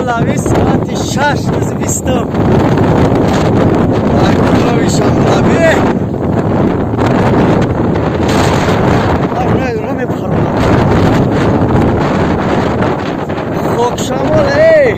شمالاوی ساعت 6 روز 20 در کلوب شمالاوی رو میپرونم خوک شماله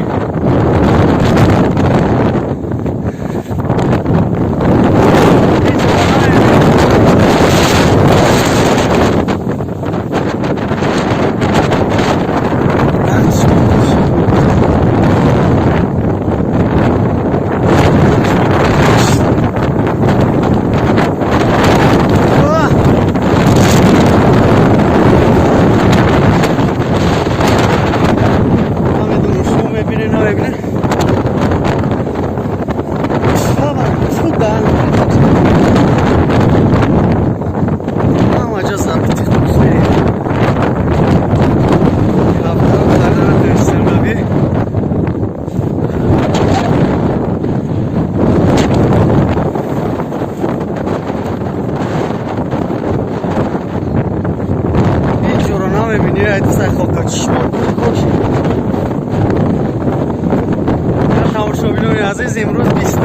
عزیز امروز 20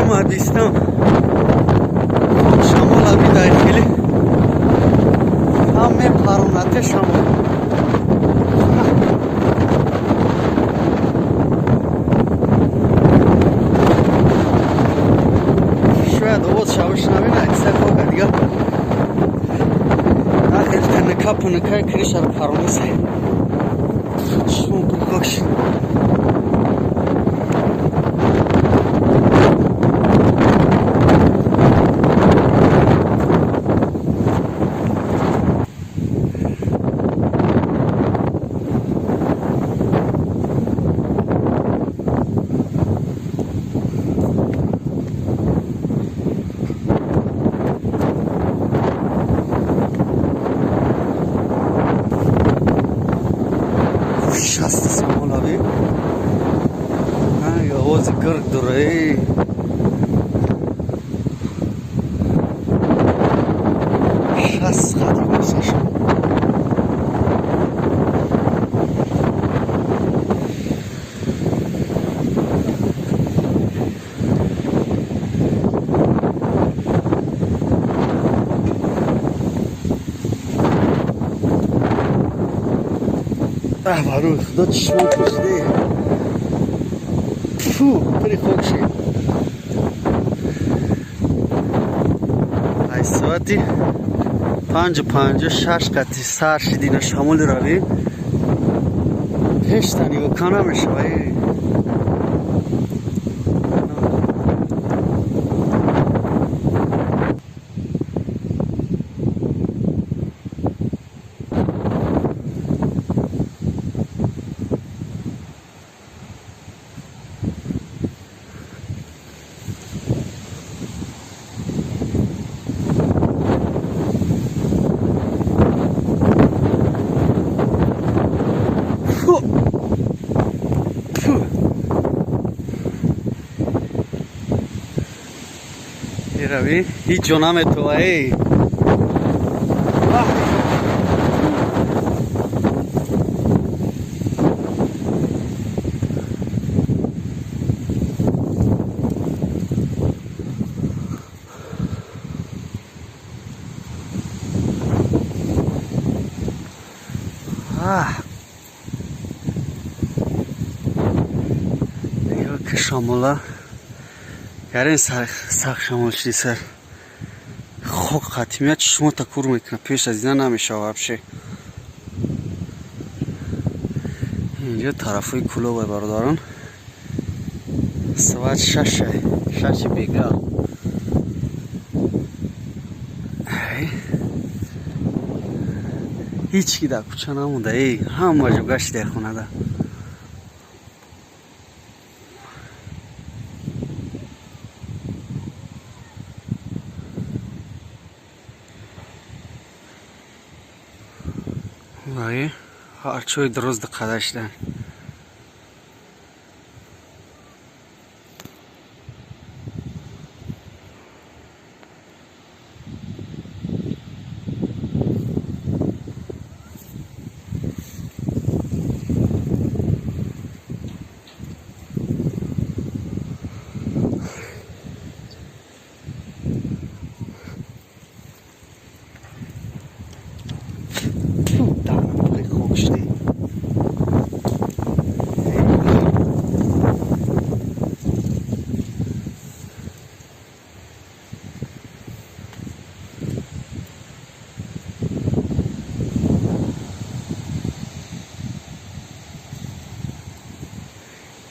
شمالاوی داخلی هم میپرونته شمال شاید آواز شوشنوی نه اکسر خواه دیگه نخیل تنکا پنکای کریش رو پرونه سه شما پرکاکش شست شمالاوی نه آواز گرگ داره شست خطر بسش بارو خدا چشم کشیده فو پری خوک شد ای ساعتی 5:56 قطعی سر شدین شمال روی هشتنی و کنم شوی روی هیچ جنام تو ای نگاه که شمالا یعنی سخت شمال شدی سر خوک قطعیت شما تا کور میکنه پیش از اینا نمیشه وابشه اینجا طرفای کلوب بردارن ساعت 6 بیگا هیچ کی در کوچه نمونده ای همه جو گشت خونه ده وای هرچوی درست قدش دن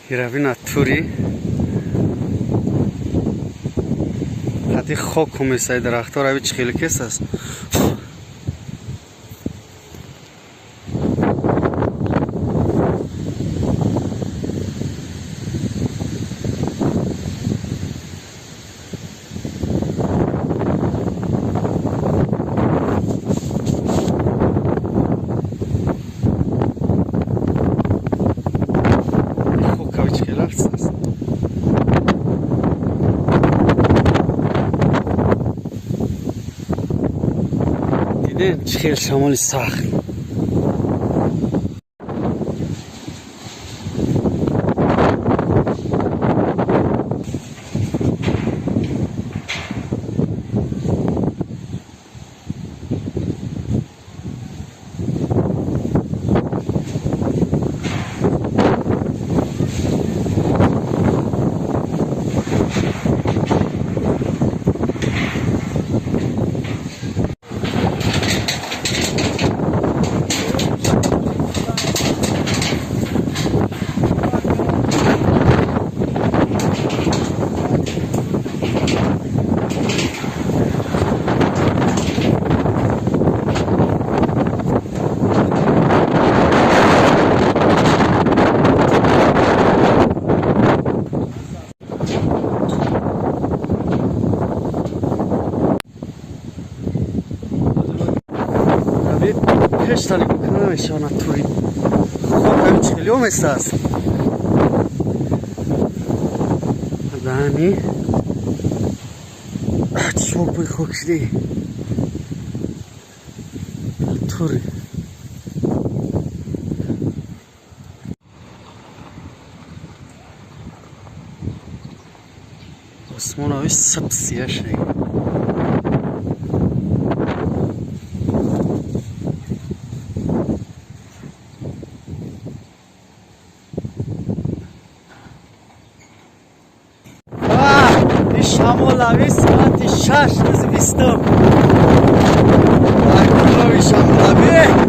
Иравина тури хати хок ҳумесаи дарахтор ави чӣ хеле кес аст. دیدین چه خیلی شمالی سخت. Heştali bakana ve şana turi. Korkam çıkılıyor mu esas? Dani. Çok büyük hoşlu. Turi. Osman abi sapsiyah şey. شمالاوی ساعت 6 روز 20. شمالاوی